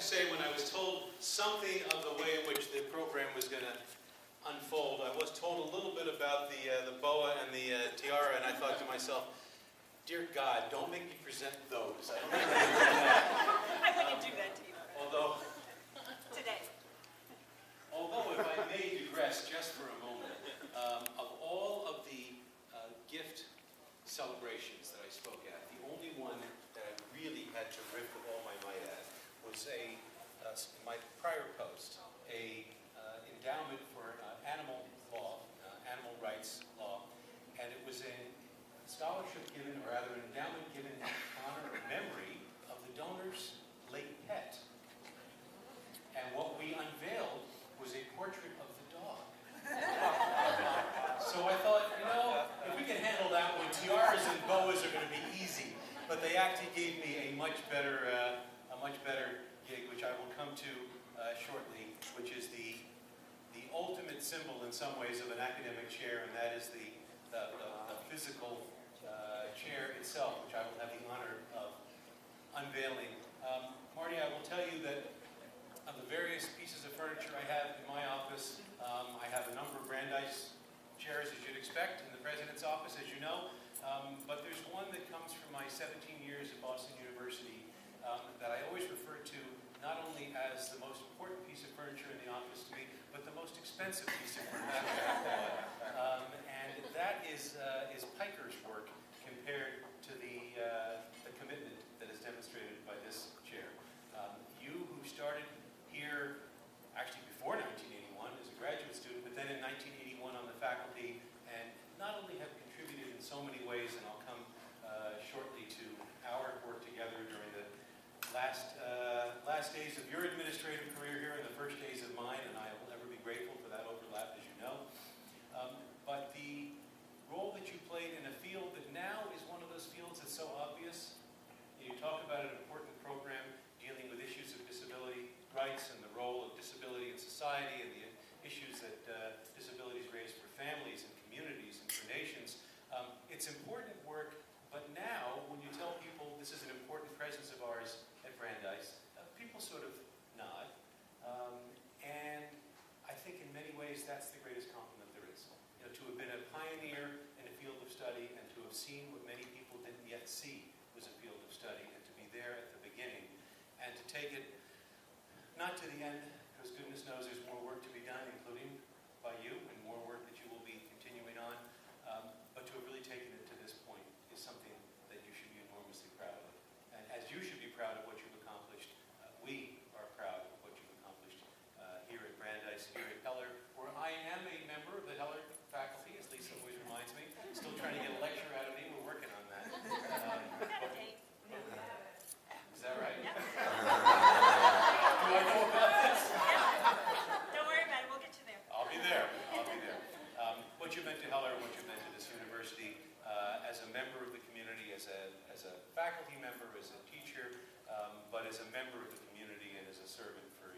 say, when I was told something of the way in which the program was going to unfold, I was told a little bit about the boa and the tiara, and I thought to myself, dear God, don't make me present those. I don't think I can do that. I wouldn't do that to you. Although, Today. if I may digress just for a moment, of all of the gift celebrations that I spoke at, the only one that I really had to riff with all my might at was my prior post, a endowment for animal law, animal rights law, and it was a scholarship given, or rather an endowment given in honor or memory of the donor's late pet. And what we unveiled was a portrait of the dog. So I thought, you know, if we can handle that one, tiaras and boas are going to be easy. But they actually gave me a much better gig, which I will come to shortly, which is the ultimate symbol in some ways of an academic chair, and that is the physical chair itself, which I will have the honor of unveiling. Marty, I will tell you that of the various pieces of furniture I have in my office, I have a number of Brandeis chairs, as you'd expect, in the President's office, as you know. But there's one that comes from my 17 years at Boston University that I always refer to not only as the most important piece of furniture in the office to me, but the most expensive piece of furniture. And that is Piker's work compared to the commitment that is demonstrated by this chair. You who started here actually before 1981 as a graduate student, but then in 1981 on the faculty, and not only have contributed in so many ways, and I'll come shortly to our work together during the last days of your administrative career here and the first days of mine, and I will ever be grateful for that overlap, as you know. But the role that you played in a field that now is one of those fields that's so obvious. You talk about an important program dealing with issues of disability rights and the role of disability in society and the issues that disabilities raise for families and communities and for nations. It's important work, but now when you tell people this is an important presence of ours at Brandeis, people sort of nod. And I think in many ways that's the greatest compliment there is. You know, to have been a pioneer in a field of study and to have seen what many people didn't yet see was a field of study, and to be there at the beginning and to take it not to the end, because goodness knows there's more work to be done, including by you, and more work that you will be continuing on, but to have really taken it to this point is something that you should be enormously proud of. And as you should be proud of what you've accomplished, we are proud of what you've accomplished here at Brandeis, here at Heller, where I am a member of the Heller faculty, as Lisa always reminds me. Still trying to get a lecture out of me, we're working on that. Is that right? Yep. Do I know about this? Don't worry about it, we'll get you there. I'll be there. What you meant to Heller, what you meant to this university, as a member of the community, as a faculty member, as a teacher, but as a member of the community and as a servant for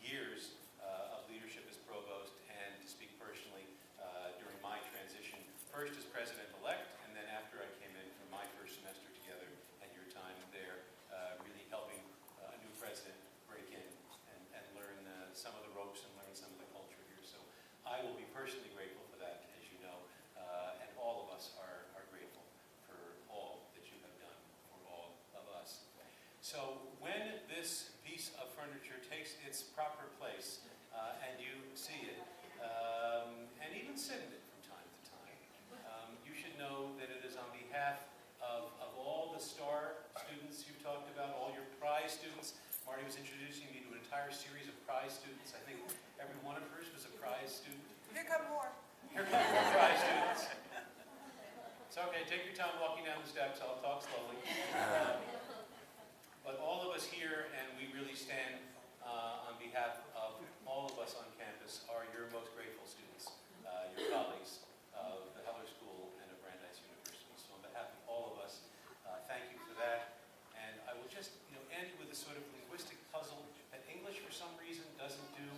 years of leadership as provost, and to speak personally, during my transition, first as president-elect, and then after I came in for my first semester together, and your time there, really helping a new president break in and learn some of the ropes and learn some of the culture here. So I will be personally grateful for that, as you know, and all of us are grateful for all that you have done for all of us. So when this piece of furniture takes its proper place, and you see it, and even sit in it from time to time, you should know that it is on behalf of all the STAR students you've talked about, all your prize students. Marty was introducing me to an entire series of prize students. I think every one of hers was a prize student. Here come more. Here come more prize students. It's okay, take your time walking down the steps, I'll talk slowly. But all of us here, and we really stand on behalf of all of us on campus, are your most grateful students, your colleagues of the Heller School and of Brandeis University. So on behalf of all of us, thank you for that. And I will just end with a sort of linguistic puzzle that English, for some reason, doesn't do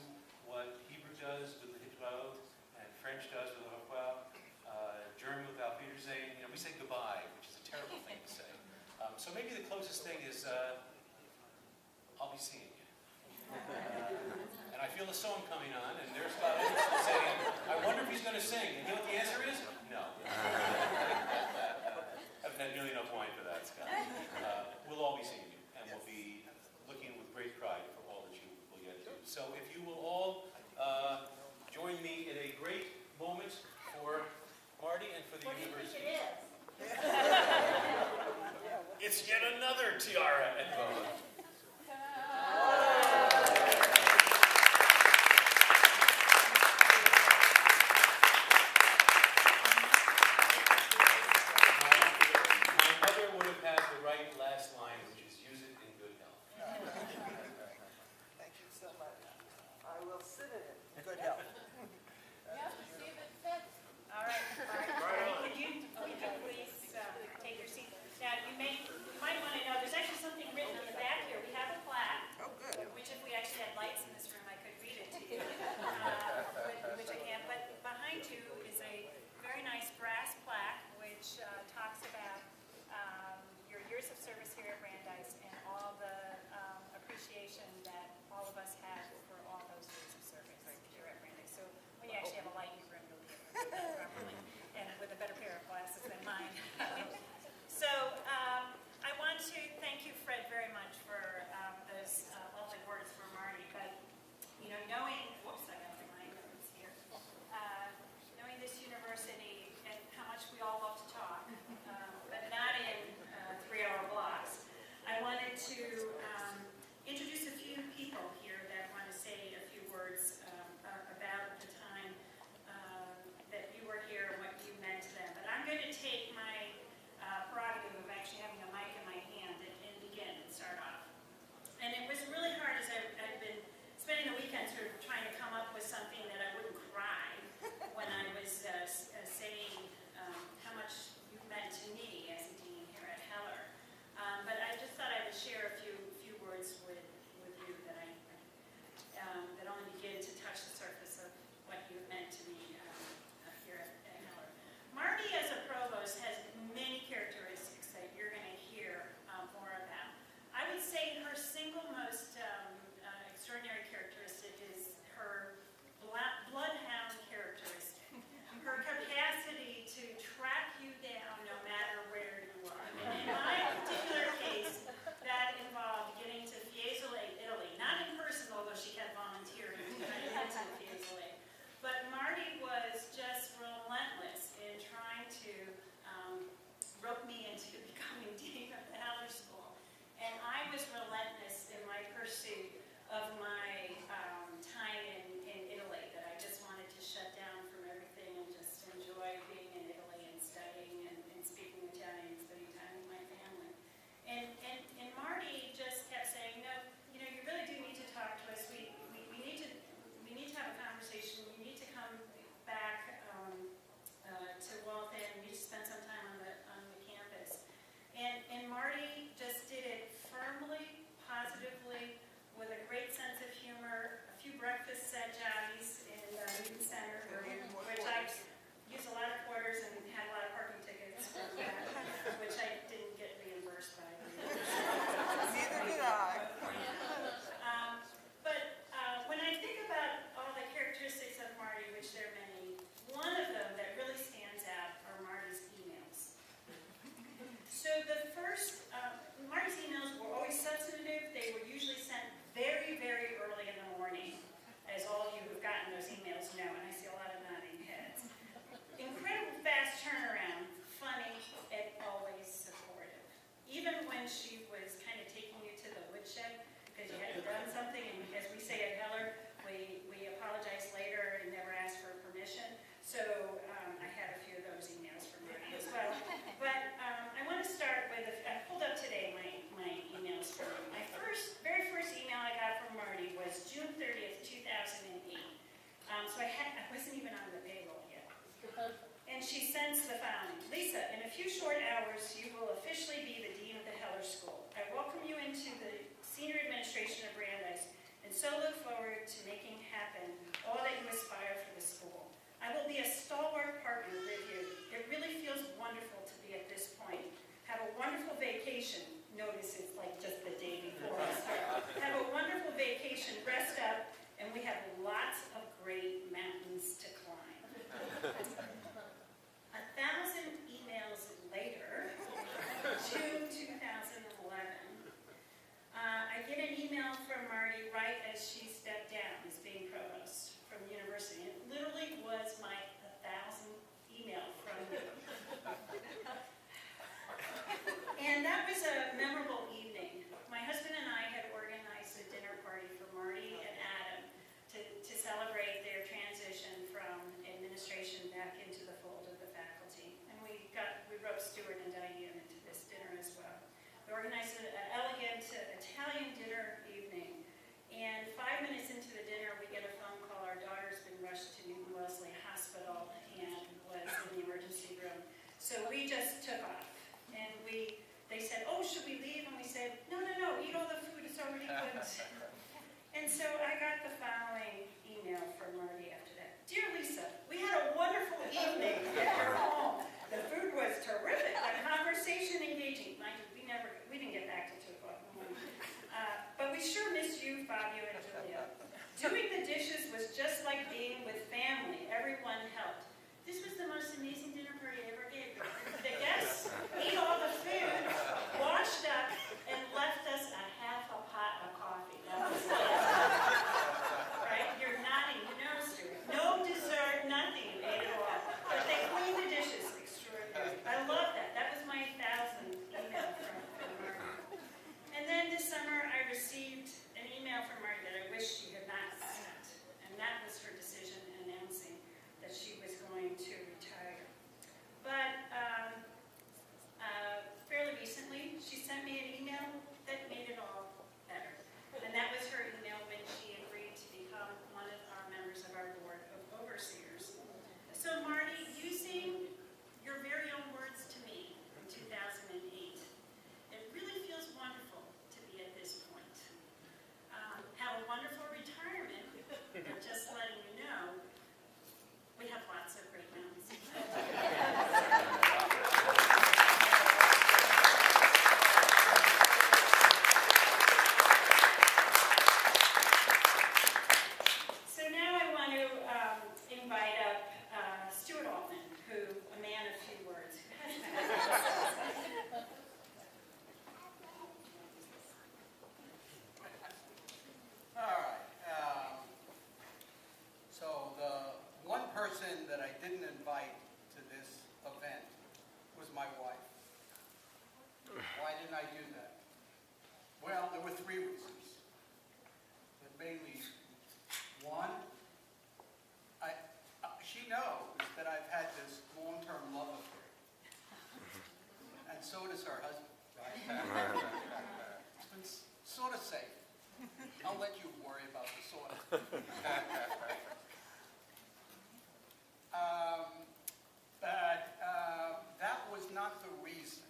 what Hebrew does with the hitraot, and French does with the revoir, German with Auf Wiedersehen. We say goodbye, which is a terrible thing to say. So maybe the closest thing is, I'll be seeing you. the song coming on, and there's Scott Anderson saying, I wonder if he's going to sing. And you know what the answer is? No. I haven't had nearly enough wine for that, Scott. We'll all be seeing you, and we'll be looking with great pride for all that you will get to. So if you will all join me in a great moment for Marty and for the university. What do you think it is? It's yet another tiara and boa. Notice it's like just the day before. Have a wonderful vacation, rest up, and we have lots organized an elegant Italian dinner evening. And 5 minutes into the dinner, we get a phone call. Our daughter's been rushed to Newton Wellesley Hospital and was in the emergency room. So we just took off. And they said, oh, should we leave? And we said, no, eat all the food, it's already cooked. And so I got the following email from Marty after that. Dear Lisa, we had a wonderful evening at your home. The food was terrific, the conversation engaging. Mind you, we didn't get back to 2 o'clock in the morning. But we sure missed you, Fabio and Julia. Doing the dishes was just like being with family. Everyone helped. This was the most amazing dinner party I ever gave. The guests ate all the food, washed up, and left us a half a pot of coffee. That was it. Right? You're nodding your nose to it. No dessert, nothing. You ate it all. But they cleaned the dishes. Extraordinary. I love that. That was my 1,000th email from Marty. And then this summer, I received an email from Marty that I wish she had not sent. And that was her decision announcing that she was going to retire. But fairly recently, she sent me an email that made it all better. And that was her email when she agreed to become one of our members of our board of overseers. So Marty, using your very own words to me in 2008, it really feels wonderful to be at this point. Have a wonderful retirement, but just letting you know, we have lots of great mountains. So now I want to invite up Stuart Altman, who, a man of few words. All right. So the one person that I didn't invite to this event was my wife. Why didn't I do that? Well, there were 3 reasons. But mainly, one, she knows that I've had this long-term love affair. And so does her husband, right? It's been sort of safe. I'll let you worry about the sort of. That was not the reason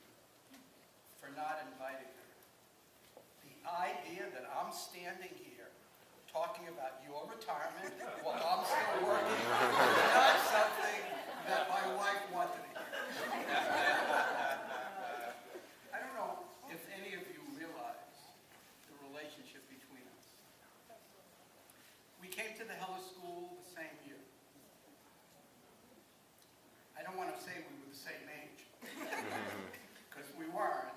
for not inviting her. The idea that I'm standing here talking about your retirement while I'm still working is not something that my wife wanted to hear. I don't know if any of you realize the relationship between us. We came to the Heller School the same year. I don't want to say we were the same age, because we weren't.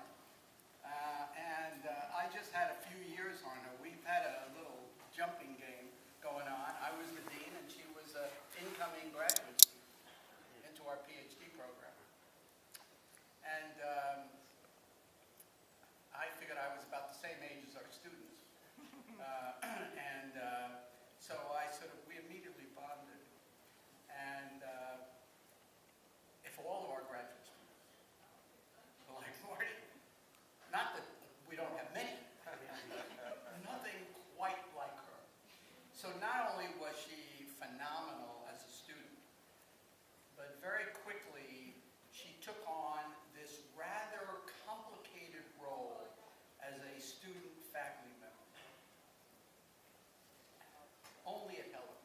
I just had a few years on her. We've had a little jumping game going on. I was the dean, and she was an incoming graduate student into our PhD program. And I figured I was about the same age as our students. So we immediately bonded. And if all of our graduate students were like Marty, not that we don't have many, nothing quite like her. So not only was she phenomenal as a student, but very quickly she took on this rather complicated role as a student faculty member. Only at Heller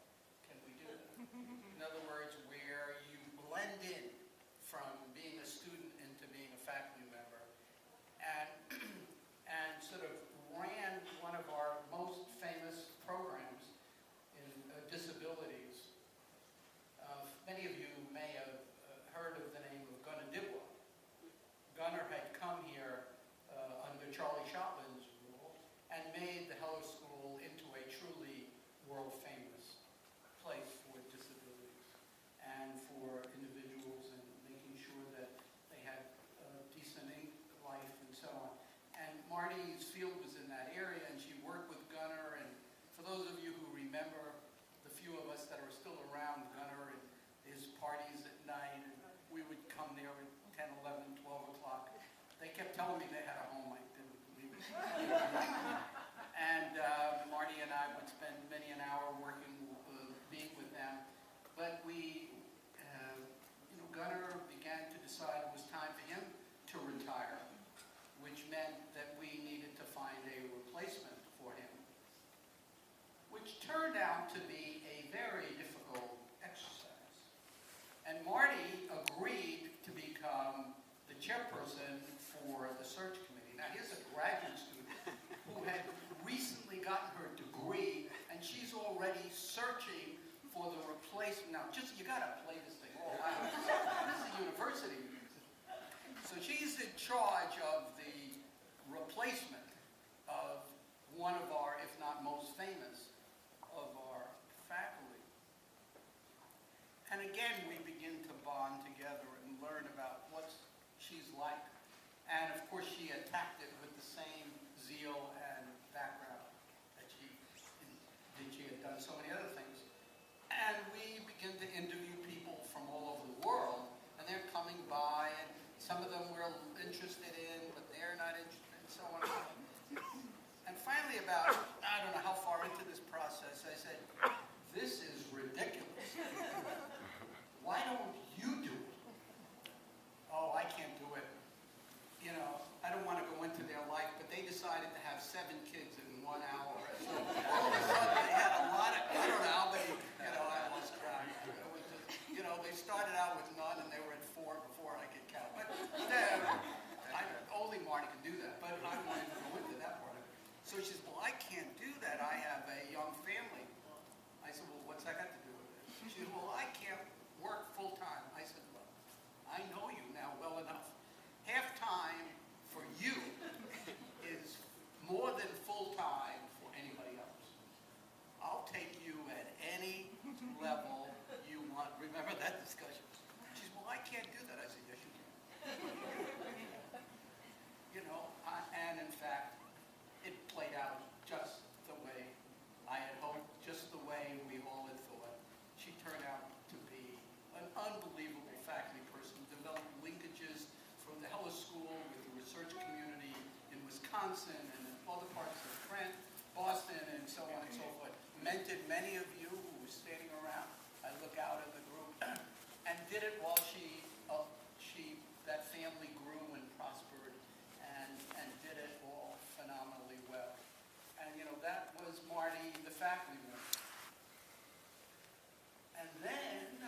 can we do that. In other words, where you blend in from being a student into being a faculty member, and sort of ran one of our most famous programs in disabilities. Many of you may have heard of the name of Gunnar Dibwa. Gunnar had come here under Charlie Shotland's rule and made the Heller School into a truly world-famous place for disabilities and for individuals, and making sure that they had decent life and so on. And Marty's field was in that area, and she worked with Gunnar. And for those of you who remember, the few of us that are still around Gunnar and his parties at night, and we would come there at 10, 11, 12 o'clock. They kept telling me they had a home I didn't but Gunnar began to decide it was time for him to retire, which meant that we needed to find a replacement for him, which turned out to be a very difficult exercise. And Marty agreed to become the chairperson for the search committee. Now, here's a graduate student who had recently gotten her degree, and she's already searching for the replacement. Now, you gotta play this thing all out. This is a university. So she's in charge of the replacement of one of our, if not most famous, of our faculty. And again, we begin to bond together and learn about what she's like. And of course, she attacked it with the same zeal and background that she had done so many other things. And we begin to interview people from all over the world, and they're coming by, and some of them we're interested in, but they're not interested, and so on. And finally, about, I don't know how far into this process, I said, this is ridiculous. Why don't you do it? Oh, I can't do it. I don't want to go into their life, but they decided to have 7 kids in 1 hour. So all of a sudden, they had a lot of, I don't know how many, I lost track. It was just, they started out with none, and they were at 4 before I could count. But only Marty can do that, but I don't want to go into that part of it. So she says, well, I can't do that. I have a young family. I said, well, what's that got to do with it? She said, well, I can't work full-time. I said, well, I know you now well enough. Half-time for you is more than full-time for anybody else. I'll take you at any level you want. Remember that discussion? She said, well, I can't do that. I said, yes, you can. And in fact, it played out just the way I had hoped, just the way we all had thought. She turned out to be an unbelievable faculty person, developed linkages from the Hellas School with the research community in Wisconsin and in other parts of Boston, and so on and so forth. Mentored many of you who were standing around. I look out at the group, and did it while that family grew and prospered, and did it all phenomenally well. And that was Marty, the faculty member. And then,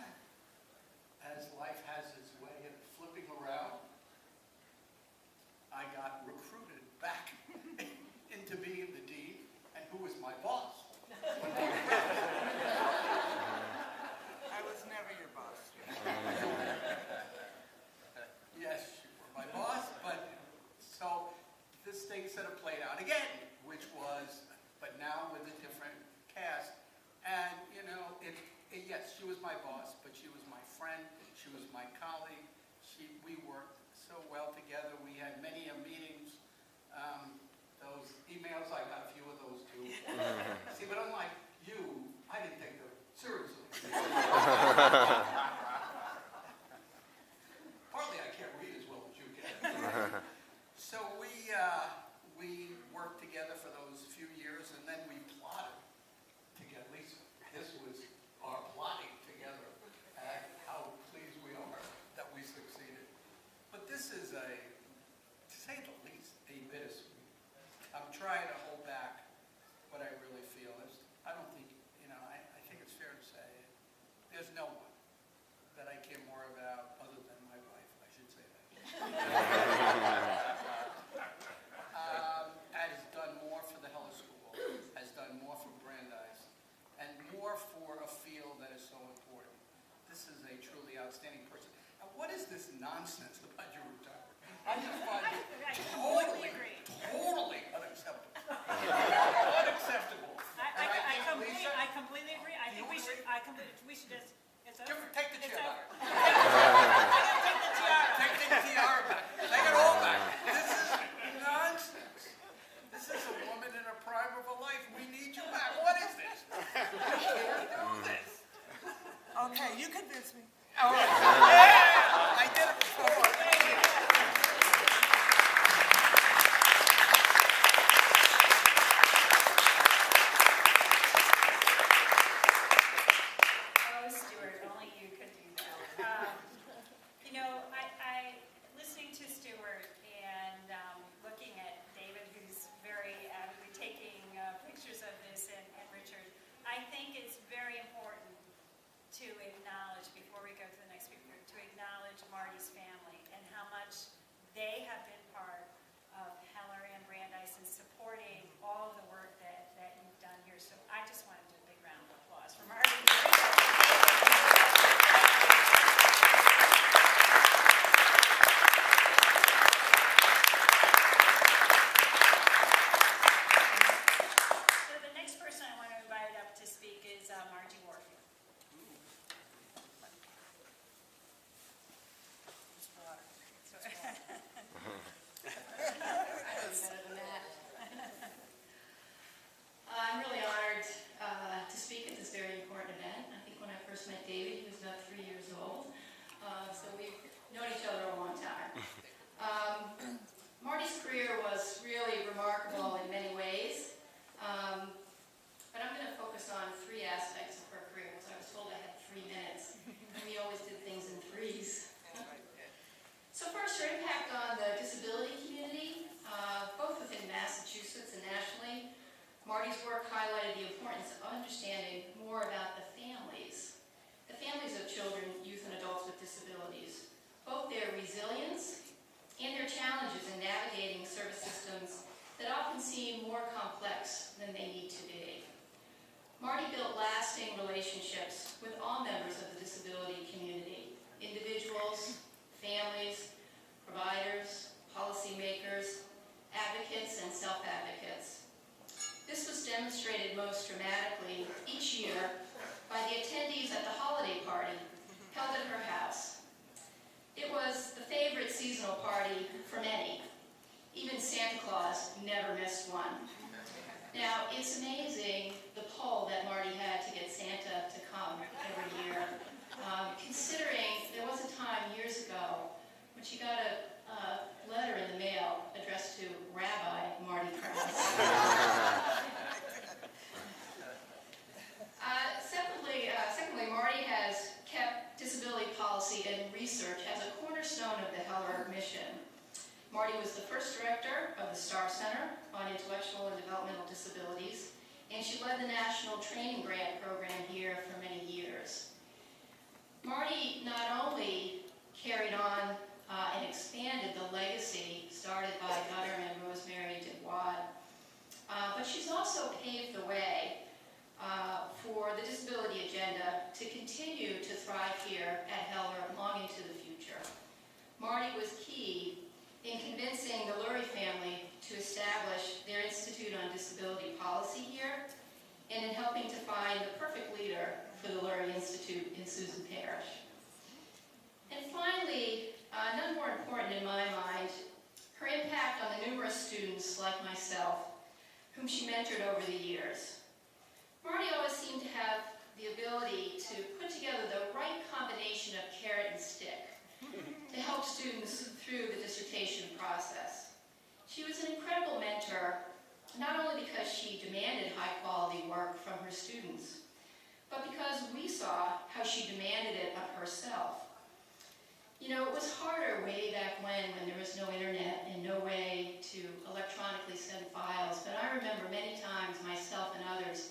as life has its way of flipping around, I got recruited back into being the dean, and who was my boss? I was never your boss. Yes, you were my boss, but so this thing sort of played out again, which was, but now with a different cast. And, yes, she was my boss, but she was my friend, she was my colleague. We worked so well together. We had many meetings. Those emails, I got a few of those too. See, but unlike you, I didn't take them seriously. Partly I can't read as well as you can. So we worked together for those few years, and then we plotted together. At least this was our plotting together, and how pleased we are that we succeeded. But this is to say the least, a bittersweet. I'm trying to hold back what I really feel. I don't think, I think it's fair to say there's no one that I care more about other than my wife. I should say that. Has done more for the Hellas School, has done more for Brandeis, and more for a field that is so important. This is a truly outstanding person. Now, what is this nonsense about your retirement? I just find it totally unacceptable. Unacceptable. I completely agree. I think we should just, Take the chair back. Take the tiara. Take the tiara back. Take it all back. This is nonsense. This is a woman in a prime of her life. We need you back. What is this? I can't do this. Okay, you convinced me. All right. Yeah! I did it before. Oh, Stuart, challenges in navigating service systems that often seem more complex than they need to be. Marty built lasting relationships with all members of the disability community, individuals, families, providers, policymakers, advocates, and self-advocates. This was demonstrated most dramatically each year by the attendees at the holiday party held at her house. It was the favorite seasonal party for many. Even Santa Claus never missed one. Now, it's amazing the pull that Marty had to get Santa to come every year, considering there was a time years ago when she got a letter in the mail addressed to Rabbi Marty Krause. Secondly, Marty has kept disability policy and research as a cornerstone of the Heller mission. Marty was the first director of the Star Center on Intellectual and Developmental Disabilities, and she led the National Training Grant Program here for many years. Marty not only carried on and expanded the legacy started by Gunnar and Rosemary DeWad, but she's also paved the way for the disability agenda to continue to thrive here at Heller long into the future. Marty was key in convincing the Lurie family to establish their Institute on Disability Policy here, and in helping to find the perfect leader for the Lurie Institute in Susan Parish. And finally, none more important in my mind, her impact on the numerous students like myself, whom she mentored over the years. Marty always seemed to have the ability to put together the right combination of carrot and stick to help students through the dissertation process. She was an incredible mentor, not only because she demanded high-quality work from her students, but because we saw how she demanded it of herself. You know, it was harder way back when there was no internet and no way to electronically send files, but I remember many times myself and others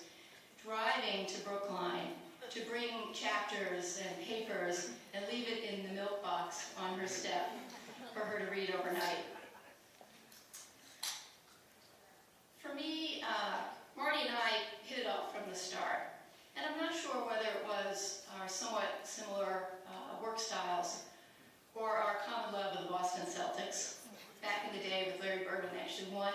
driving to Brookline to bring chapters and papers and leave it in the milk box on her step for her to read overnight. For me, Marty and I hit it off from the start, and I'm not sure whether it was our somewhat similar work styles or our common love of the Boston Celtics. Back in the day with Larry Bergman actually won.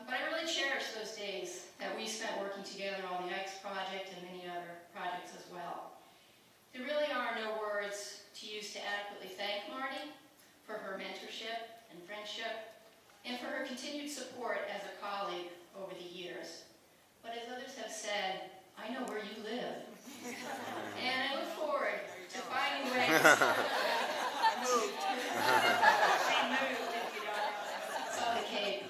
But I really cherish those days that we spent working together on the IKES project and many other projects as well. There really are no words to use to adequately thank Marty for her mentorship and friendship, and for her continued support as a colleague over the years. But as others have said, I know where you live. And I look forward to finding ways. They moved, if you don't know. Saw the Cape.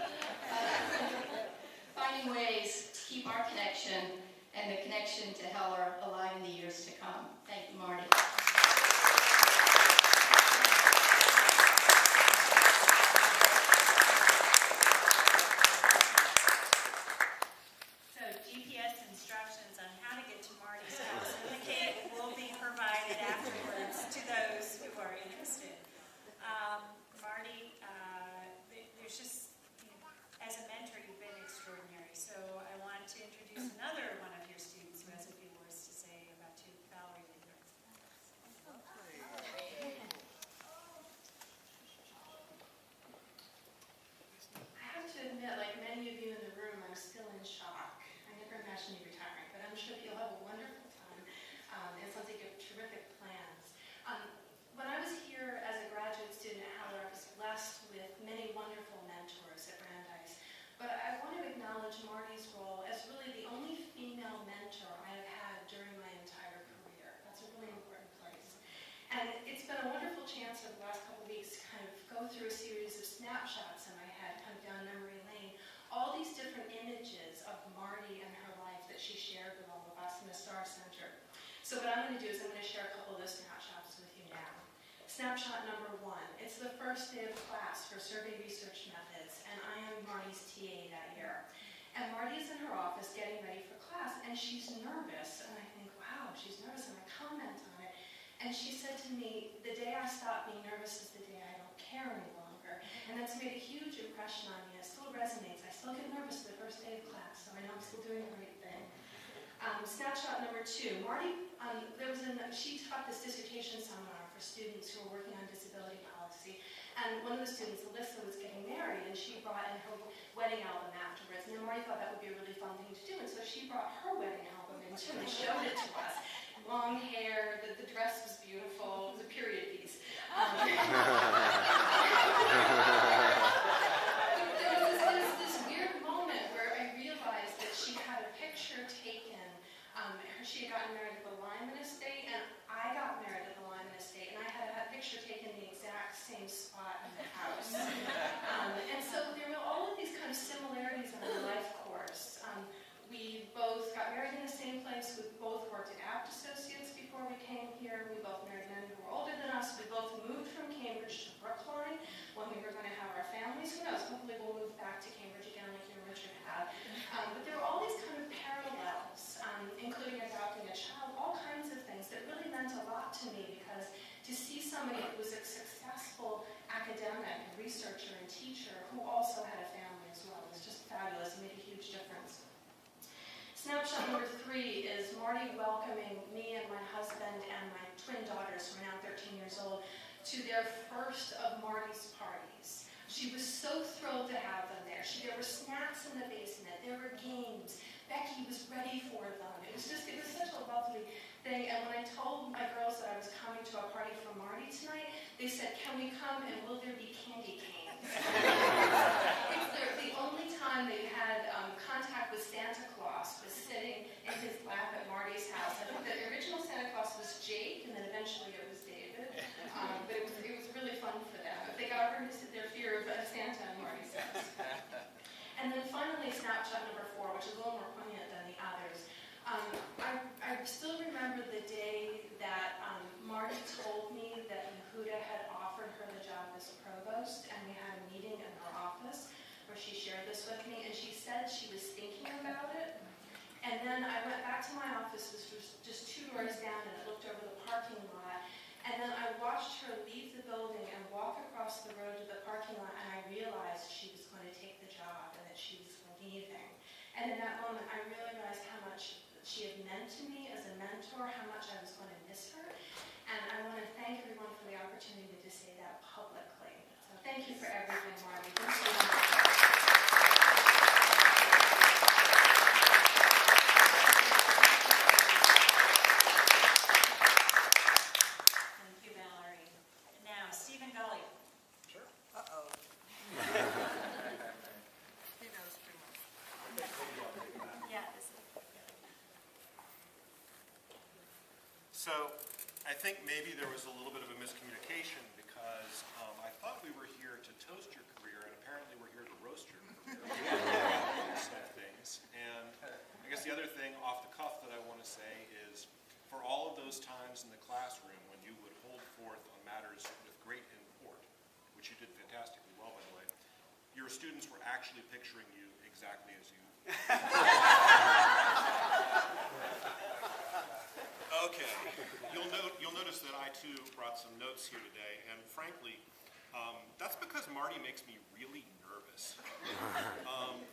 Finding ways to keep our connection and the connection to Heller alive in the years to come. Thank you, Marty. So GPS instructions on how to get to Marty's house in the Cape will be provided afterwards to those who are interested. Marty, there's just, as a mentor, you've been extraordinary. So I want to introduce another one of your students who has a few words to say about you, Valerie Linder. I have to admit, like many of you in the room, I'm still in shock. I never imagined you retiring, but I'm sure you'll have a wonderful time. It sounds like you have terrific plans. When I was here as a graduate student at Heller, I was blessed with many wonderful mentors at Brandeis. But I want to acknowledge Marty's role as really the only female mentor I have had during my entire career. That's a really important place. And it's been a wonderful chance over the last couple of weeks to kind of go through a series of snapshots in my head, kind of down memory lane. All these different images of Marty and her life that she shared with all of us in the Star Center. So what I'm going to do is I'm going to share a couple of those snapshots with you now. Snapshot number 1. It's the first day of class for survey research methods, and I am Marty's TA that year. And Marty's in her office getting ready for class, and she's nervous. And I think, wow, she's nervous, and I comment on it. And she said to me, the day I stop being nervous is the day I don't care any longer. And that's made a huge impression on me. It still resonates. I still get nervous the first day of class, so I know I'm still doing the right thing. Snapshot number 2. Marty, she taught this dissertation seminar for students who were working on disability policy. And one of the students, Alyssa, was getting married, and she brought in her wedding album afterwards. And then Marty thought that would be a really fun thing to do, and so she brought her wedding album in too and showed it to us. Long hair, the dress was beautiful, it was a period piece. There was this weird moment where I realized that she had a picture taken. She had gotten married at the Lyman Estate, and I got married at the Lyman Estate, and I had a picture taken in the exact same spot in the house. And so there were all of these kind of similarities in our life course. We both got married in the same place. We both worked at Apt Associates before we came here. We both married men who were older than us. We both moved from Cambridge to Brookline when we were going to have our families. Who knows? Hopefully we'll move back to Cambridge again like you and Richard have. But there were all these kind of parallels, including adopting a child, all kinds of things that really meant a lot to me, because to see somebody who was a successful academic, researcher, and teacher who also had a family as well was just fabulous. It made a huge difference. Snapshot number 3 is Marty welcoming me and my husband and my twin daughters, who are now 13 years old, to their first of Marty's parties. She was so thrilled to have them there. There were snacks in the basement. There were games. Becky was ready for them. It was such a lovely thing. And when I told my girls that I was coming to a party for Marty tonight, they said, "Can we come, and will there be candy canes?" It's the only time they've had contact with Santa Claus was sitting in his lap at Marty's house. I think the original Santa Claus was Jake, and then eventually it was David. But it was really fun for them. But they got over their fear of Santa and Marty's house. And then finally, snapshot number 4, which is a little more poignant than the others. I still remember the day that Marty told me that Yehuda had offered her the job as provost, and we had a meeting in her office where she shared this with me, and she said she was thinking about it. And then I went back to my office, which was just 2 doors down, and it looked over the parking lot. And then I watched her leave the building and walk across the road to the parking lot, and I realized she was going to take the job and that she was leaving. And in that moment, I realized how much she had meant to me as a mentor, how much I was going to miss her. And I want to thank everyone for the opportunity to say that publicly. So thank you for everything, Marty. Thank you. So I think maybe there was a little bit of a miscommunication, because I thought we were here to toast your career, and apparently we're here to roast your career. Some things. And I guess the other thing off the cuff that I want to say is, for all of those times in the classroom when you would hold forth on matters with great import, which you did fantastically well, by the way, your students were actually picturing you exactly as you. Okay, you'll notice that I too brought some notes here today, and frankly, that's because Marty makes me really nervous.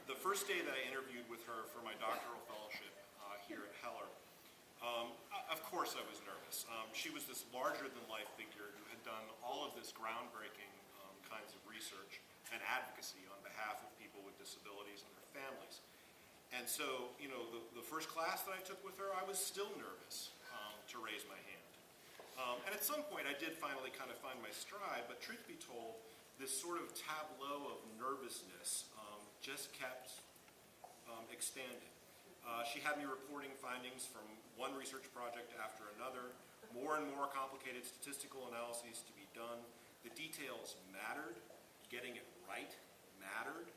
The first day that I interviewed with her for my doctoral fellowship here at Heller, of course I was nervous. She was this larger-than-life figure who had done all of this groundbreaking kinds of research and advocacy on behalf of people with disabilities and their families. And so, you know, the first class that I took with her, I was still nervous to raise my hand. And at some point, I did finally kind of find my stride, but truth be told, this sort of tableau of nervousness just kept expanding. She had me reporting findings from one research project after another, more and more complicated statistical analyses to be done. The details mattered. Getting it right mattered.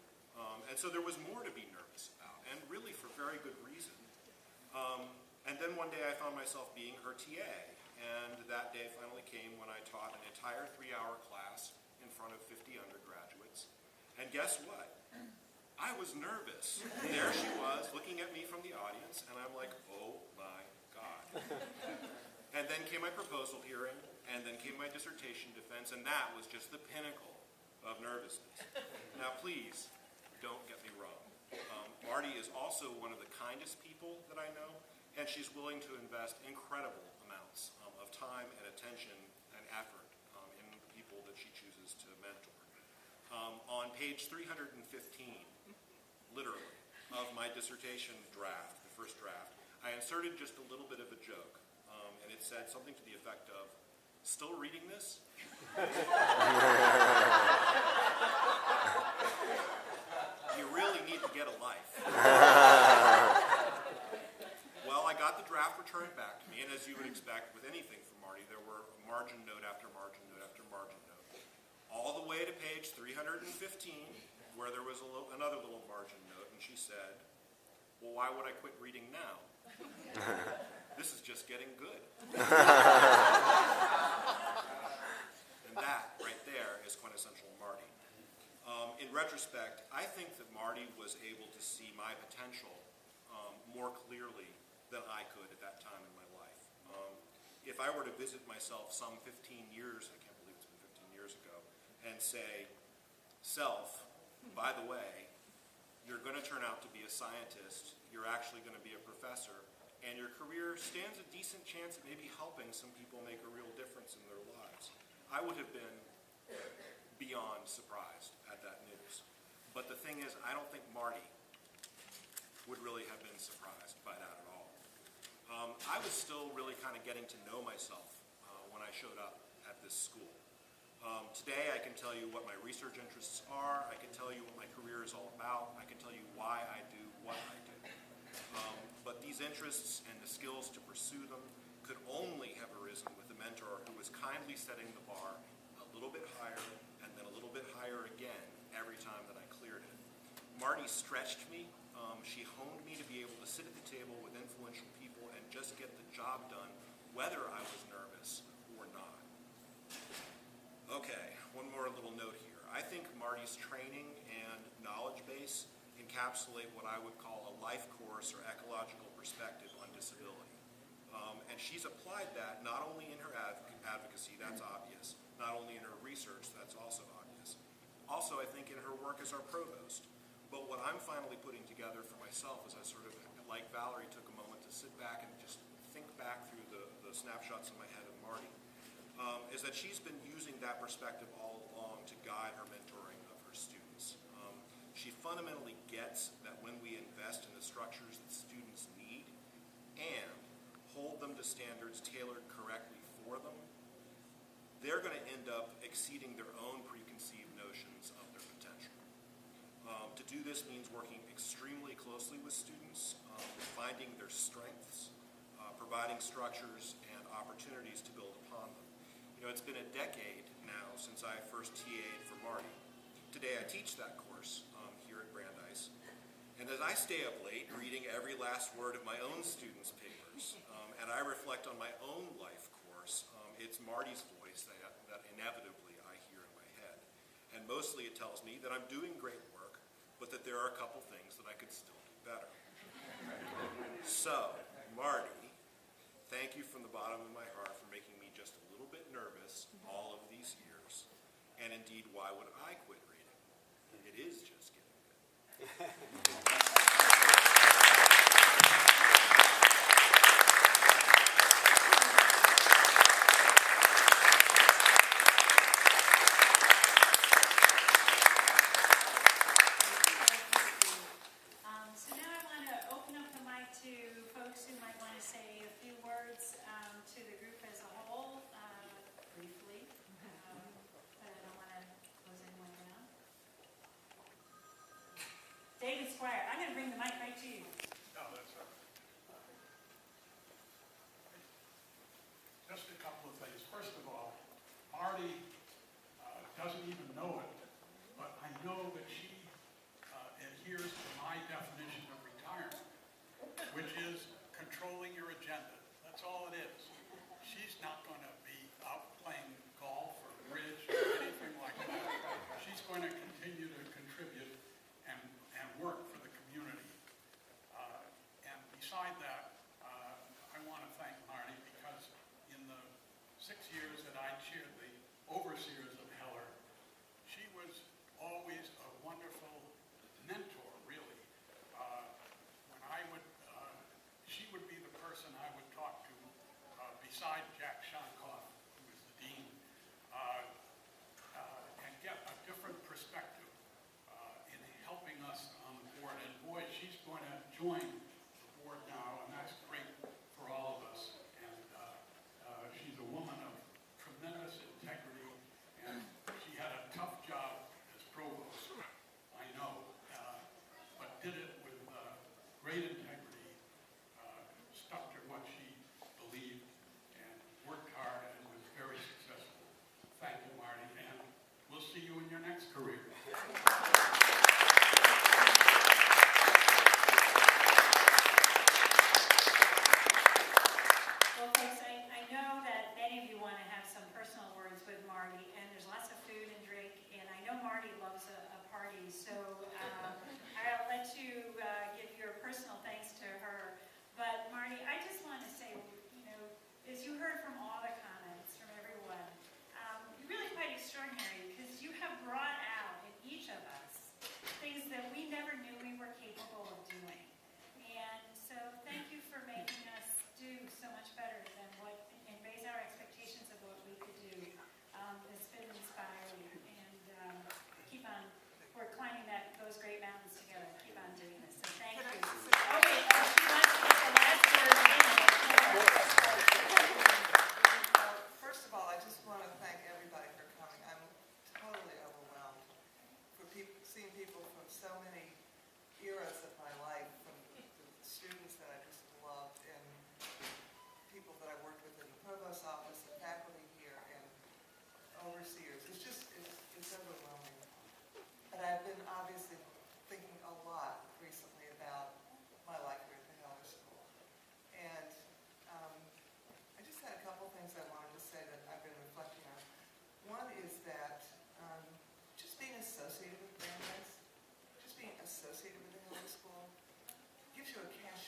And so there was more to be nervous about, and really for very good reason. And then one day I found myself being her TA, and that day finally came when I taught an entire 3-hour class in front of 50 undergraduates. And guess what? I was nervous. There she was, looking at me from the audience, and I'm like, oh my God. And then came my proposal hearing, and then came my dissertation defense, and that was just the pinnacle of nervousness. Now, please, don't get me wrong. Marty is also one of the kindest people that I know, and she's willing to invest incredible amounts of time and attention and effort in the people that she chooses to mentor. On page 315, literally, of my dissertation draft, the first draft, I inserted just a little bit of a joke, and it said something to the effect of, "Still reading this?" You really need to get a life. Well, I got the draft returned back to me, and as you would expect with anything from Marty, there were margin note after margin note after margin note, all the way to page 315, where there was another little margin note, and she said, "Well, why would I quit reading now? This is just getting good." And that, right there, is quintessential Marty. In retrospect, I think that Marty was able to see my potential more clearly than I could at that time in my life. If I were to visit myself some 15 years, I can't believe it's been 15 years ago, and say, "Self, by the way, you're going to turn out to be a scientist, you're actually going to be a professor, and your career stands a decent chance at maybe helping some people make a real difference in their lives," I would have been beyond surprised at that news. But the thing is, I don't think Marty would really have been surprised by that at all. I was still really kind of getting to know myself when I showed up at this school. Today I can tell you what my research interests are, I can tell you what my career is all about, I can tell you why I do what I do. But these interests and the skills to pursue them could only have arisen with a mentor who was kindly setting the bar a little bit higher and then a little bit higher again every time that I cleared it. Marty stretched me. She honed me to be able to sit at the table with influential people and just get the job done, whether I was nervous or not. Okay, one more little note here. I think Marty's training and knowledge base encapsulate what I would call a life course or ecological perspective on disability. And she's applied that not only in her advocacy, that's obvious, not only in her research, that's also obvious. Also, I think in her work as our provost. But what I'm finally putting together for myself as I sort of, like Valerie, took a moment to sit back and just think back through the snapshots in my head of Marty, is that she's been using that perspective all along to guide her mentoring of her students. She fundamentally gets that when we invest in the structures that students need and hold them to standards tailored correctly for them, they're going to end up exceeding their own preconceived notions of their potential. To do this means working extremely closely with students, finding their strengths, providing structures and opportunities to build upon them. You know, it's been a decade now since I first TA'd for Marty. Today I teach that course here at Brandeis. And as I stay up late reading every last word of my own students' papers, and I reflect on my own life course, it's Marty's voice that inevitably I hear in my head. And mostly it tells me that I'm doing great work, but that there are a couple things that I could still do better. So, Marty, thank you from the bottom of my heart for making me just a little bit nervous all of these years. And indeed, why would I quit reading? It is just getting good. So now I want to open up the mic to folks who might want to say a few words to the group as a whole, briefly. But I don't want to close anyone down. David Squire, I'm going to bring the It's overwhelming. And I've been obviously thinking a lot recently about my life here at the Heller School. And I just had a couple things I wanted to say that I've been reflecting on. One is that just being associated with Brandeis, just being associated with the Heller School, gives you a cache